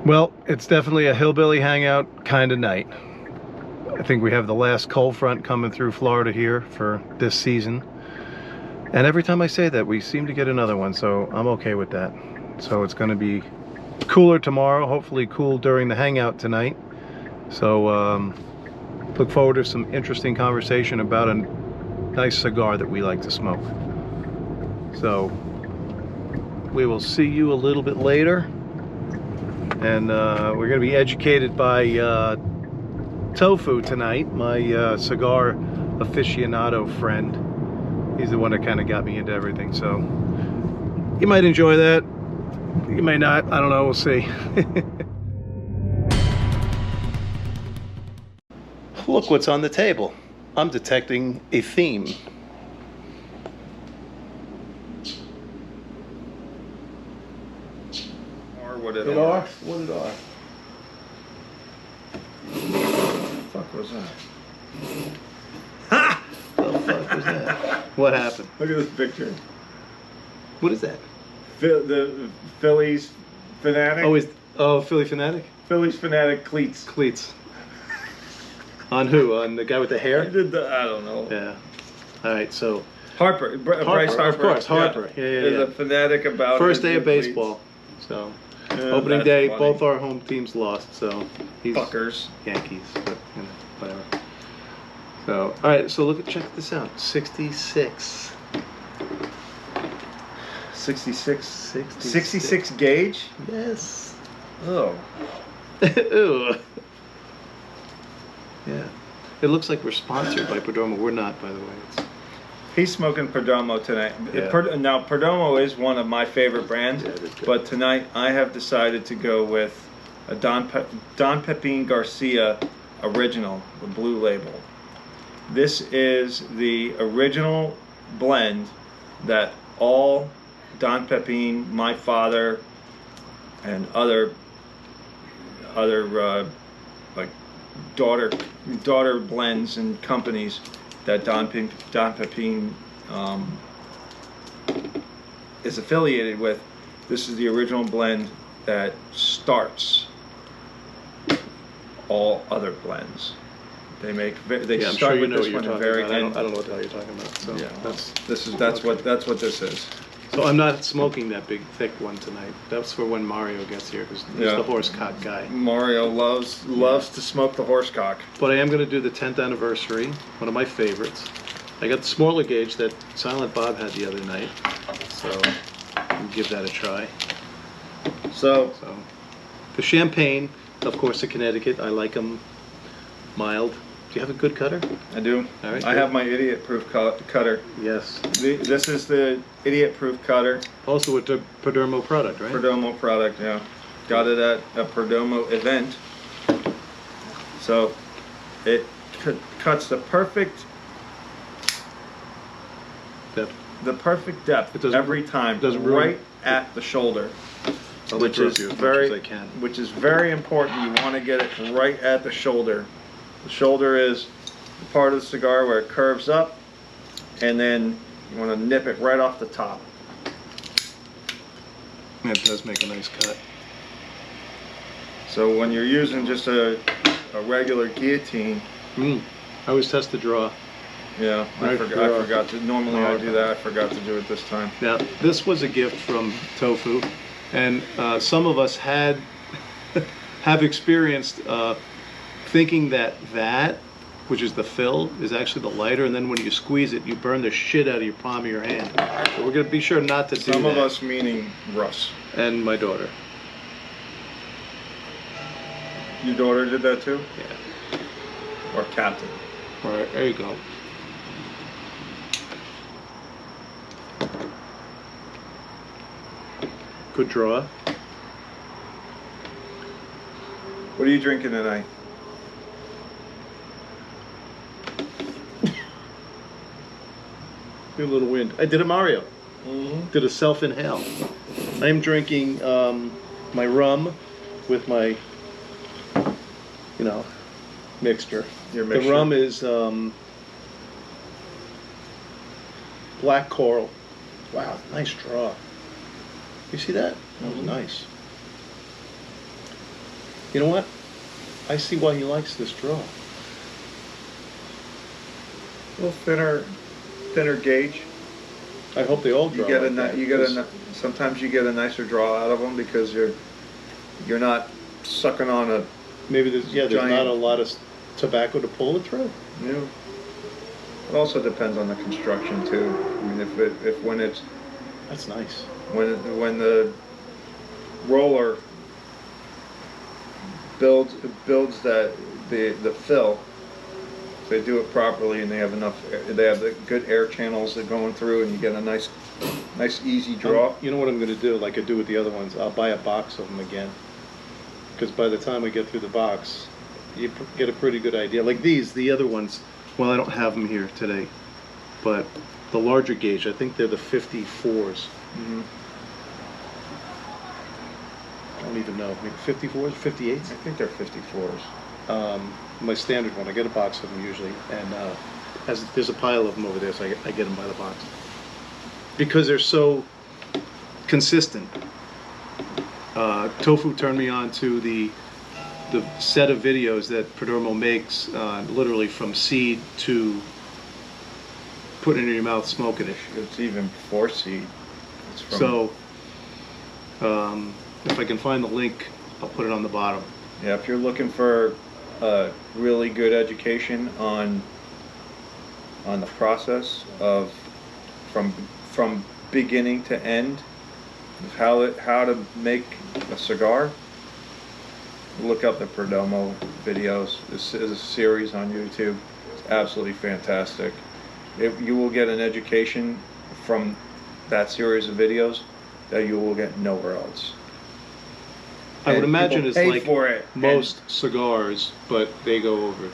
Well, it's definitely a hillbilly hangout kind of night. I think we have the last cold front coming through Florida here for this season. And every time I say that, we seem to get another one, so I'm okay with that. So it's going to be cooler tomorrow, hopefully cool during the hangout tonight. So look forward to some interesting conversation about a nice cigar that we like to smoke. So we will see you a little bit later. And we're going to be educated by Tofu tonight, my cigar aficionado friend. He's the one that kind of got me into everything, so you might enjoy that. You may not. I don't know. We'll see. Look what's on the table. I'm detecting a theme. What it are? are? What it are? What the fuck was that? Ha! What the fuck was that? What happened? Look at this picture. What is that? The Phillies fanatic. Oh, Philly Fanatic? Phillies fanatic cleats. Cleats. On who? On the guy with the I hair? don't know. Yeah. All right, so Harper, Bryce Harper. Of course, Harper. Yeah. Is a fanatic about First his day of cleats. baseball. So Yeah, opening that's day, funny. both our home teams lost. So he's Fuckers. Yankees, but you know, whatever. So all right, so check this out. 66. 66. 66. 66 gauge? Yes. Oh. Ew. Yeah. It looks like we're sponsored by Perdomo. We're not, by the way. He's smoking Perdomo tonight. Yeah. Now, Perdomo is one of my favorite brands, Yeah, it is good. but tonight I have decided to go with a Don Pepin Garcia original, the blue label. This is the original blend that all Don Pepin, my father, and other like daughter blends and companies that Don Pepin is affiliated with. This is the original blend that starts all other blends. They make they Yeah, I'm start sure you with know this what you're one and talking very about. I end. don't know what the hell you're talking about. So Yeah, that's that's what this is. So I'm not smoking that big thick one tonight. That's for when Mario gets here, because he's Yeah. the horse cock guy. Mario loves to smoke the horsecock. But I am going to do the 10th anniversary, one of my favorites. I got the smaller gauge that Silent Bob had the other night, so I'll give that a try. So So the champagne, of course, the Connecticut. I like them mild. Do you have a good cutter? I do. All right, I good. have my idiot-proof cutter. Yes. This is the idiot-proof cutter. Also a Perdomo product, right? Perdomo product, yeah. Got it at a Perdomo event. So it cuts the perfect Depth. depth It doesn't- every time, doesn't ruin- right at the shoulder, I'll which interrupt is you as much very as I can. which is very important. You want to get it right at the shoulder. The shoulder is the part of the cigar where it curves up, and then you want to nip it right off the top. It does make a nice cut. So when you're using just a regular guillotine, I always test the draw. yeah, I Right, forgot to. Normally I do that. I forgot to do it this time. Now, this was a gift from Tofu, and some of us have experienced thinking that, which is the fill, is actually the lighter, and then when you squeeze it, you burn the shit out of your palm of your hand. So we're going to be sure not to do that. Some of us, meaning Russ. And my daughter. Your daughter did that too? Yeah. Or Captain? All right, there you go. Good draw. What are you drinking tonight? A little wind. I did a Mario. Mm-hmm. Did a self-inhale. I'm drinking my rum with my, mixture. Your The mixture. rum is black coral. Wow, nice draw. You see that? That was nice. You know what? I see why he likes this draw. A little thinner gauge. I hope they all draw. Sometimes you get a nicer draw out of them because you're not sucking on a. Maybe there's not a lot of tobacco to pull it through. Yeah. It also depends on the construction too. I mean, when it's. That's nice. When the roller builds the fill, if they do it properly and they have the good air channels that are going through, and you get a nice easy draw. You know what I'm going to do, like I do with the other ones? I'll buy a box of them again, because by the time we get through the box, you get a pretty good idea. Like these, the other ones. Well, I don't have them here today, but the larger gauge, I think they're the 54s. Mm-hmm. I don't even know. Maybe 54s, 58s? I think they're 54s. My standard one. I get a box of them usually, and there's a pile of them over there, so I get them by the box because they're so consistent. Tofu turned me on to the set of videos that Perdomo makes, literally from seed to putting it in your mouth, smoking it. It's even before seed. It's from... So, if I can find the link, I'll put it on the bottom. Yeah, if you're looking for a really good education on the process of from beginning to end, of how to make a cigar, look up the Perdomo videos. This is a series on YouTube. It's absolutely fantastic. You will get an education from that series of videos that you will get nowhere else. I would imagine it's like for it. most cigars, but they go over.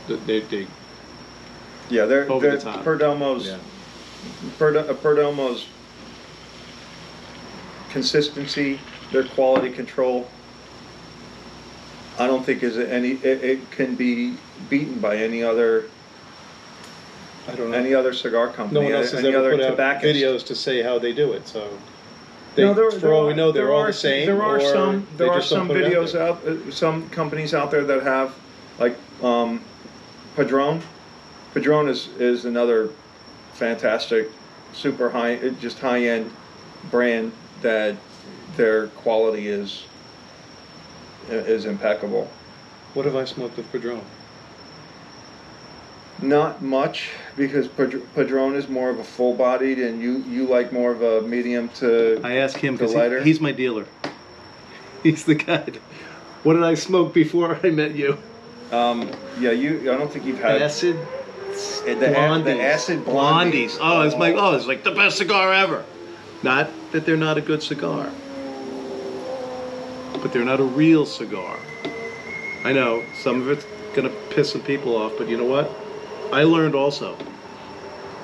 They yeah, they're over the top. Perdomo's. Yeah. Perdomo's consistency, their quality control. I don't think it can be beaten by any other. I don't know. Any other cigar company. No one else has ever put out videos to say how they do it. So, for all we know, they're all the same. There are some videos out some companies out there that have, like Padron. Padron is another fantastic, super high-end brand that their quality is impeccable. What have I smoked with Padron? Not much, because Padron is more of a full-bodied, and you like more of a medium to. I ask him because he's my dealer. He's the guy. What did I smoke before I met you? Yeah, I don't think you've had acid. The acid blondies. It's like the best cigar ever. Not that they're not a good cigar, but they're not a real cigar. I know some of it's gonna piss some people off, but you know what? I learned also.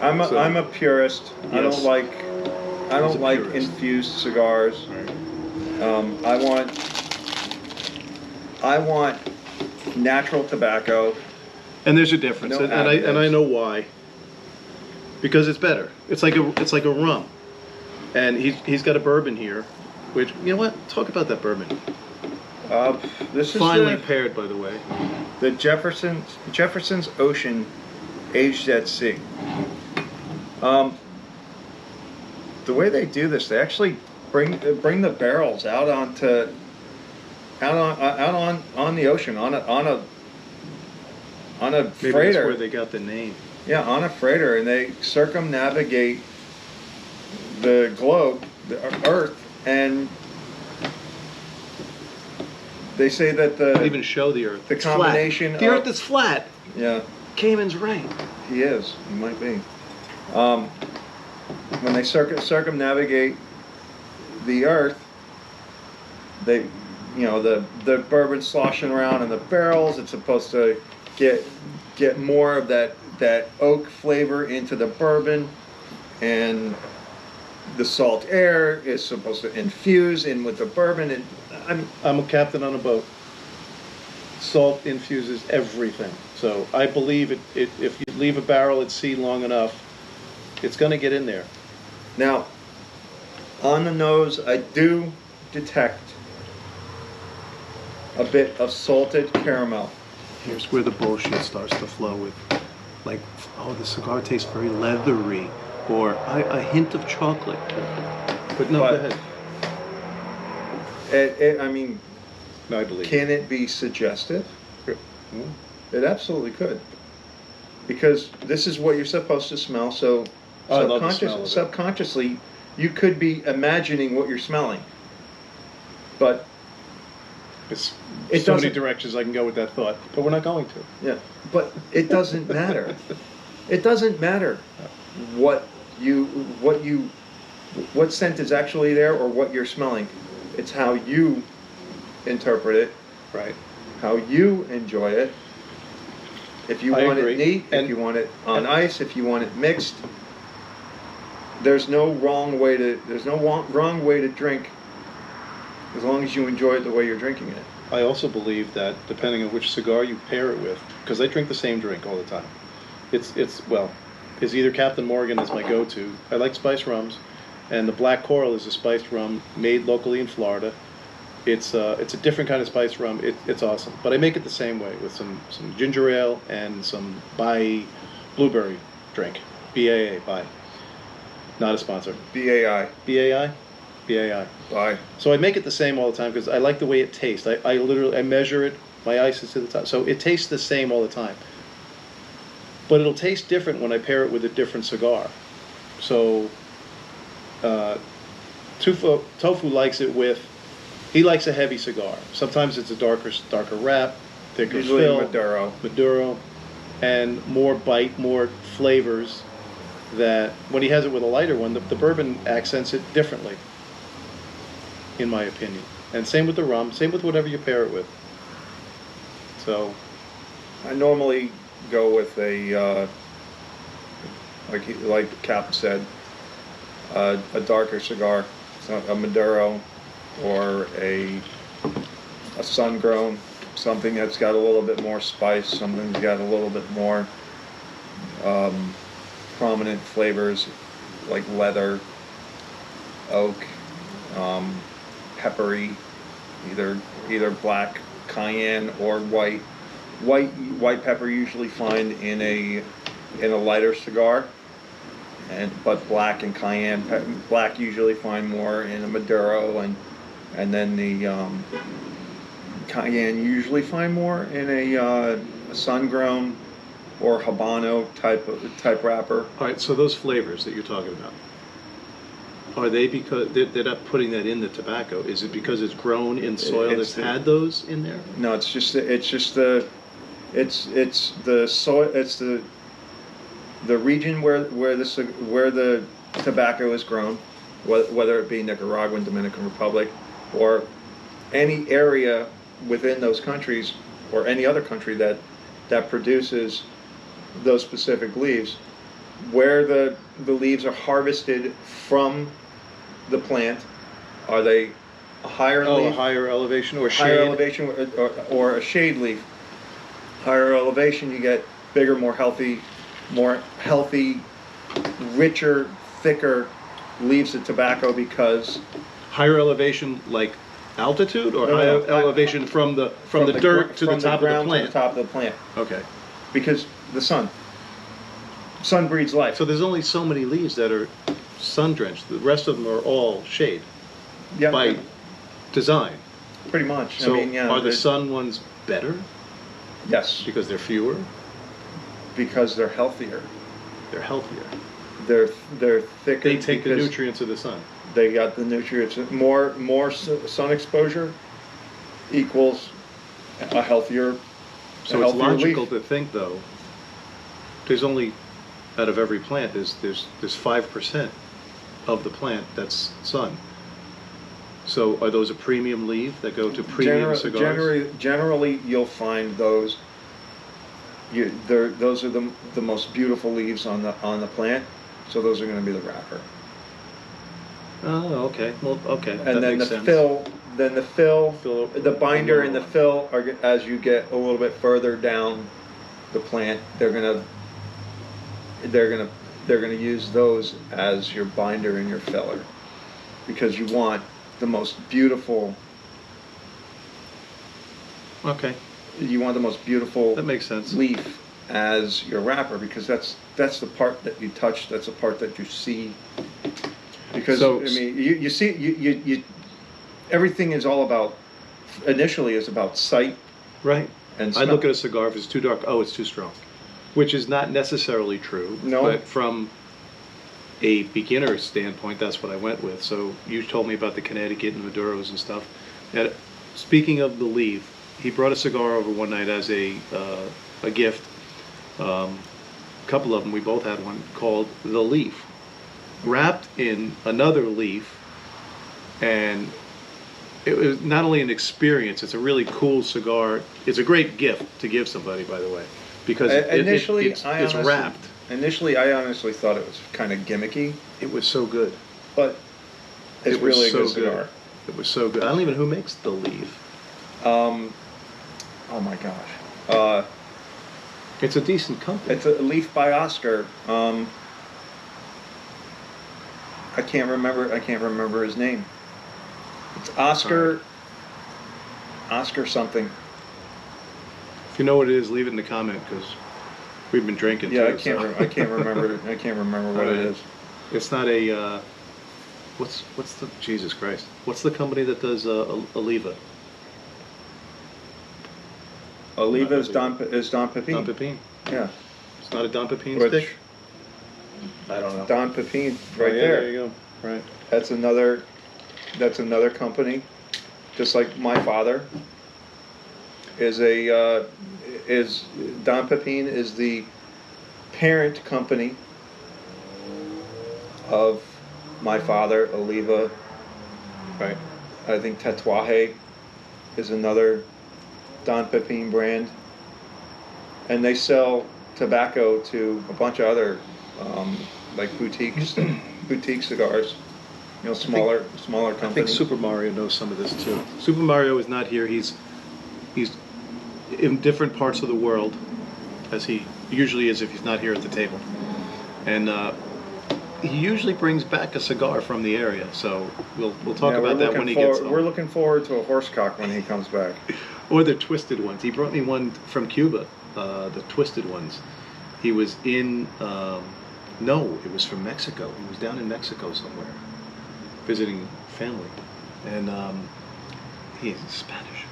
I'm a purist. Yes. I don't like infused cigars. Right. I want natural tobacco. And there's a difference, No and I know why. Because it's better. It's like a rum, and he's got a bourbon here, which, you know what? Talk about that bourbon. This is finely paired, by the way. The Jefferson's Ocean aged at sea. The way they do this, they actually bring the barrels out on the ocean on a Maybe freighter. that's where they got the name. Yeah, on a freighter, and they circumnavigate the globe, the Earth, and they say that They even show the Earth. the It's combination flat. The Earth is flat. Yeah, Cayman's right. he is. He might be. When they circumnavigate the Earth, they, the bourbon sloshing around in the barrels. It's supposed to get more of that oak flavor into the bourbon, and the salt air is supposed to infuse in with the bourbon. And I'm a captain on a boat. Salt infuses everything. So I believe if you leave a barrel at sea long enough, it's going to get in there. Now, on the nose, I do detect a bit of salted caramel. Here's where the bullshit starts to flow with, like, oh, the cigar tastes very leathery, or a hint of chocolate. But no, go ahead. I mean, No, I believe. can it be suggestive? Mm. It absolutely could. Because this is what you're supposed to smell, so I love the smell of it. subconsciously, you could be imagining what you're smelling. But It's it so many doesn't- directions I can go with that thought, but we're not going to. yeah, but it doesn't matter. It doesn't matter what scent is actually there or what you're smelling. It's how you interpret it, Right. how you enjoy it. If you I want agree. it neat, if And- you want it on ice, if you want it mixed, there's no wrong way to drink, as long as you enjoy it the way you're drinking it. I also believe that depending on which cigar you pair it with, because I drink the same drink all the time. It's either Captain Morgan is my go-to. I like spiced rums, and the Black Coral is a spiced rum made locally in Florida. It's a different kind of spiced rum. It's awesome, but I make it the same way with some ginger ale and some Bai blueberry drink. BAA, Bai. Not a sponsor. BAI. BAI? BAI. Bye. So I make it the same all the time because I like the way it tastes. I literally measure it. My ice is to the top, so it tastes the same all the time. But it'll taste different when I pair it with a different cigar. So Tofu likes it with. He likes a heavy cigar. Sometimes it's a darker wrap, thicker Usually fill, Maduro. and more bite, more flavors. That when he has it with a lighter one, the bourbon accents it differently, in my opinion. And same with the rum, same with whatever you pair it with. So, I normally go with a, like Cap said, a darker cigar, so a Maduro or a sun-grown, something that's got a little bit more spice, something that's got a little bit more prominent flavors like leather, oak, peppery, either black cayenne or white. White pepper usually find in a lighter cigar, but black and cayenne black usually find more in a Maduro, and then the cayenne usually find more in a sun-grown or Habano type wrapper. all right. So those flavors that you're talking about, are they because they're not putting that in the tobacco? Is it because it's grown in soil that's had those in there? No, it's the soil. It's the region where the tobacco is grown, whether it be Nicaraguan, Dominican Republic, or any area within those countries, or any other country that produces those specific leaves, where the leaves are harvested from the plant. Are they a higher leaf? A higher elevation or shade? Higher elevation or a shade leaf. Higher elevation, you get bigger, more healthy, richer, thicker leaves of tobacco because Higher elevation, like altitude, or No, higher no, elevation from the dirt to the top of the ground plant? to the top of the plant. Okay. Because the sun breeds life. So there's only so many leaves that are sun drenched. The rest of them are all shade Yeah, by design. pretty much. So I mean, yeah, are the sun ones better yes, because they're fewer? because they're healthier. They're healthier. They're thicker. They take the because nutrients of the sun. They got the nutrients. More sun exposure equals a healthier. So it's logical to think, though, there's only, out of every plant, there's 5% of the plant that's sun. So are those a premium leaf that go to premium cigars? Generally, you'll find those. Those are the most beautiful leaves on the plant. So those are going to be the wrapper. Oh, okay. Well, okay. And that then makes the sense. fill, Fill the binder and the fill are, as you get a little bit further down the plant, they're gonna use those as your binder and your filler, because you want the most beautiful Okay, You want the most beautiful that makes sense. leaf as your wrapper, because that's the part that you touch. That's the part that you see. Because So- I mean, you see, you everything is all about. Initially, is about sight Right. and I smell. look at a cigar, if it's too dark, oh, it's too strong. Which is not necessarily true. No. But from a beginner standpoint, that's what I went with. So you told me about the Connecticut and Maduros and stuff. And speaking of the leaf, he brought a cigar over one night as a gift. A couple of them, we both had one called The Leaf, wrapped in another leaf, and it was not only an experience, it's a really cool cigar. It's a great gift to give somebody, by the way, because Initially, it's wrapped. Initially, I honestly thought it was kind of gimmicky, It was so good. but it's It was really a so good cigar. It was so good. I don't even know who makes The Leaf. Oh my gosh. It's a decent company. It's a leaf by Oscar. I can't remember his name. It's Oscar. Oscar something. If you know what it is, leave it in the comment, because we've been drinking. Yeah, too, I can't remember. I can't remember what it Alright. is. It's not a. What's the Jesus Christ? What's the company that does Oliva? Oliva is Don Pepin. Don Pepin. Yeah. It's not a Don Pepin Which- stick. I don't know. Don Pepin, right Oh, yeah, there. There you go. Right. That's another company, just like my father is Don Pepin is the parent company of my father, Oliva. Right. I think Tatuaje is another Don Pepin brand, and they sell tobacco to a bunch of other like boutique cigars. You know, smaller I think companies. Super Mario knows some of this too. Super Mario is not here. He's in different parts of the world, as he usually is if he's not here at the table. And he usually brings back a cigar from the area. So we'll talk Yeah, about that when he gets home. We're looking forward to a horsecock when he comes back. Or the twisted ones. He brought me one from Cuba, the twisted ones. He was in, no, it was from Mexico. He was down in Mexico somewhere, visiting family. And he's Spanish.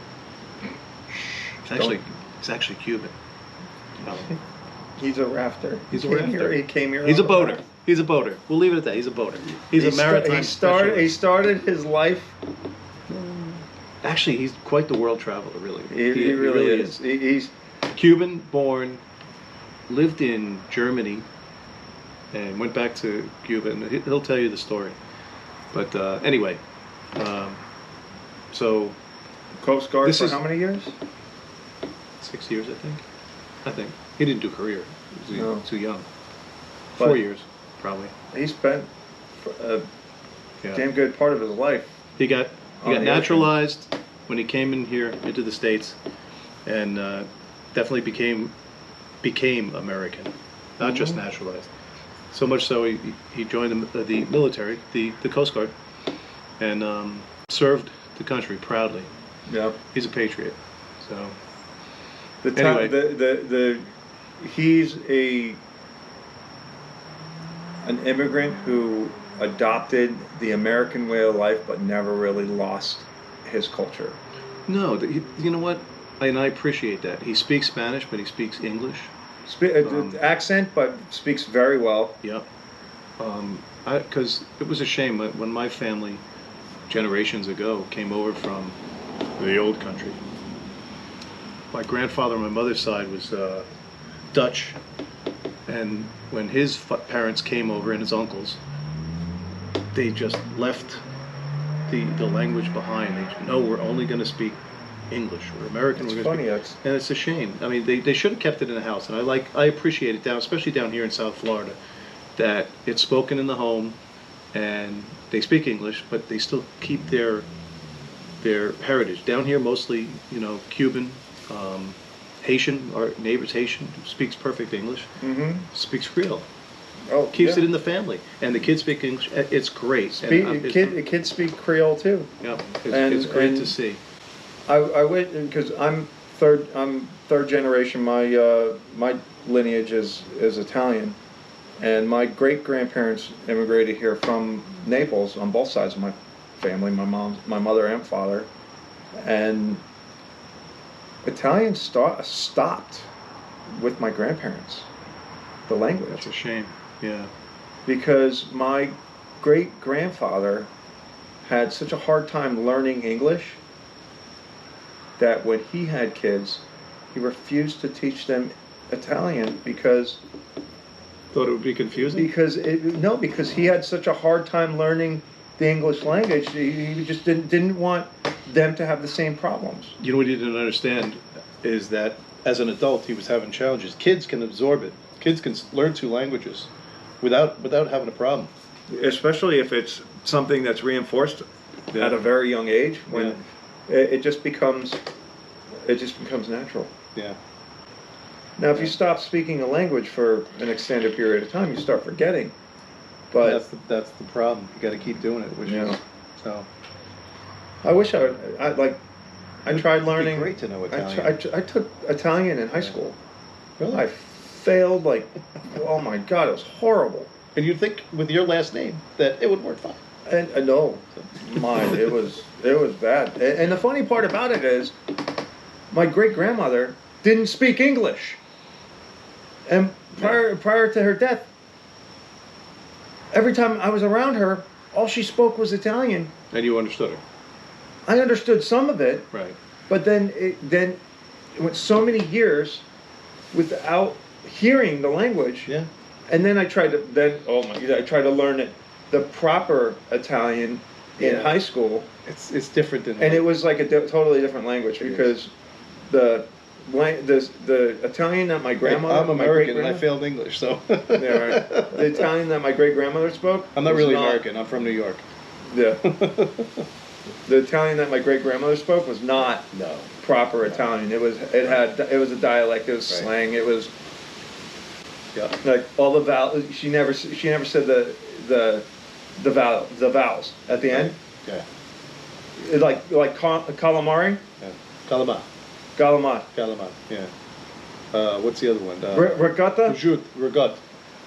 He's actually Cuban. He's a rafter. He's a He came rafter. He came here. He's a on boater. raft. He's a boater. We'll leave it at that. He's a boater. He's a maritime He started specialist. his life. Actually, he's quite the world traveler, really. He really is. He's Cuban born, lived in Germany, and went back to Cuba, and he'll tell you the story. But anyway, so Coast Guard This for is- how many years? 6 years, I think he didn't do career. He was No. too young. But- 4 years, probably. He spent a Yeah. damn good part of his life. He got On the naturalized when he came in here into the States, and definitely became American, not just Mm-hmm. naturalized. So much so he joined the military, the Coast Guard, and served the country proudly. Yeah. He's a patriot. So The time, Anyway. he's an immigrant who adopted the American way of life, but never really lost his culture. no, you know what? And I appreciate that. He speaks Spanish, but he speaks English. Accent, but speaks very well. Yeah. Because it was a shame when my family, generations ago, came over from the old country. My grandfather on my mother's side was Dutch, and when his parents came over and his uncles, they just left the language behind. No, we're only going to speak English or American. It's We're gonna funny. speak-" And it's a shame. I mean, they should have kept it in the house, and I appreciate it especially down here in South Florida, that it's spoken in the home, and they speak English, but they still keep their heritage. Down here, mostly, Cuban, Haitian. Our neighbor's Haitian, speaks perfect English, speaks Creole, Oh, keeps yeah. it in the family, and the kids speak English. It's great. Kids speak Creole too. Yeah, And- it's great and- to see. I went because I'm third generation. My lineage is Italian, and my great grandparents immigrated here from Naples on both sides of my family. My mother and father, and Italian stopped with my grandparents. The language. That's a shame. Yeah. Because my great grandfather had such a hard time learning English that when he had kids, he refused to teach them Italian because Thought it would be confusing? because he had such a hard time learning the English language. He just didn't want them to have the same problems. You know what he didn't understand is that as an adult he was having challenges. Kids can absorb it. Kids can learn two languages without having a problem. Especially if it's something that's reinforced at a very young age, when it just becomes natural. Yeah. Now, if you stop speaking a language for an extended period of time, you start forgetting. But that's the problem. You got to keep doing it, which is so. I wish I tried learning. It'd be great to know Italian. I took Italian in high school. Really? I failed oh my God, it was horrible. And you'd think with your last name that it would work fine. And no, mine it was bad. And the funny part about it is, my great grandmother didn't speak English. And prior to her death, every time I was around her, all she spoke was Italian. And you understood her. I understood some of it, Right. but then it went so many years without hearing the language. Yeah. And then I tried to learn it, the proper Italian in high school. It's different than. And it was like a totally different language because the Italian that my grandmother. I'm American and I failed English, so. Yeah, right. The Italian that my great grandmother spoke. I'm not really American. I'm from New York. Yeah. The Italian that my great grandmother spoke was not proper Italian. It was a dialect. It was slang. It was like all the vowels. She never said the vowels at the end. Yeah. Like calamari. Yeah. Calamar. Calamar. Yeah. What's the other one? Regatta.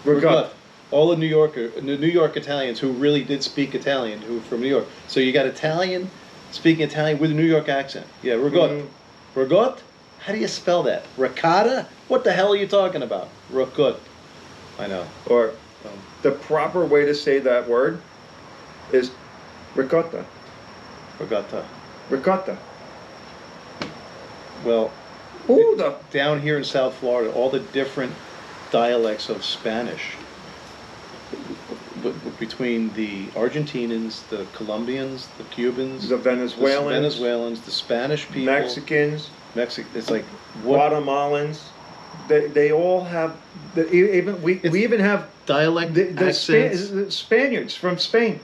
Regatta. All the New York Italians who really did speak Italian, who were from New York. So you got Italian speaking Italian with a New York accent. Yeah, regatta. Regatta? How do you spell that? Ricotta? What the hell are you talking about? Regatta. I know. Or the proper way to say that word is ricotta. Regatta. Ricotta. Well, Ooh, down here in South Florida, all the different dialects of Spanish, between the Argentinians, the Colombians, the Cubans, the Venezuelans, the Spanish people, Mexicans, it's like Guatemalans. They all have we even have dialect accents. The Spaniards from Spain.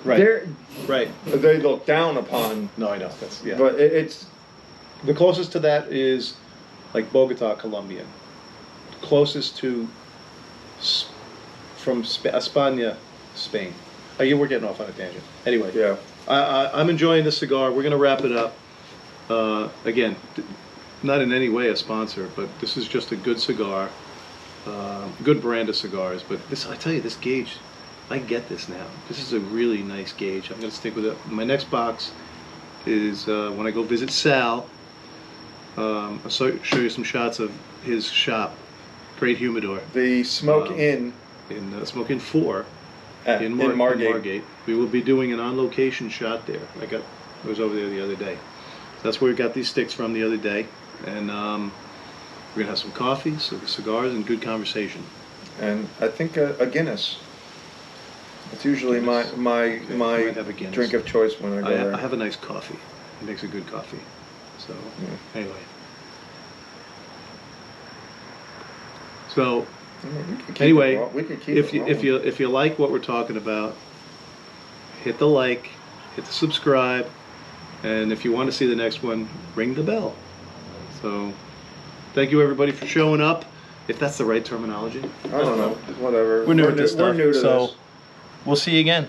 Right. They look down upon. No, I know. But it's the closest to that is like Bogota, Colombian. Closest to from España, Spain. Oh, we're getting off on a tangent. Anyway, yeah. I'm enjoying this cigar. We're going to wrap it up. Again, not in any way a sponsor, but this is just a good cigar, good brand of cigars. But this, I tell you, this gauge, I get this now. This is a really nice gauge. I'm going to stick with it. My next box is when I go visit Sal. I'll show you some shots of his shop. Great humidor. The Smoke Inn. In Smoke Inn 4 in Margate. We will be doing an on-location shot there. I was over there the other day. That's where we got these sticks from the other day. And we're going to have some coffee, some cigars, and good conversation. And I think a Guinness. It's usually my drink of choice when I go there. I have a nice coffee. It makes a good coffee. So, anyway. So, anyway, if you like what we're talking about, hit the like, hit the subscribe, and if you want to see the next one, ring the bell. So, thank you everybody for showing up. If that's the right terminology, I don't know. Whatever. We're new at this stuff. We're new to this. We'll see you again.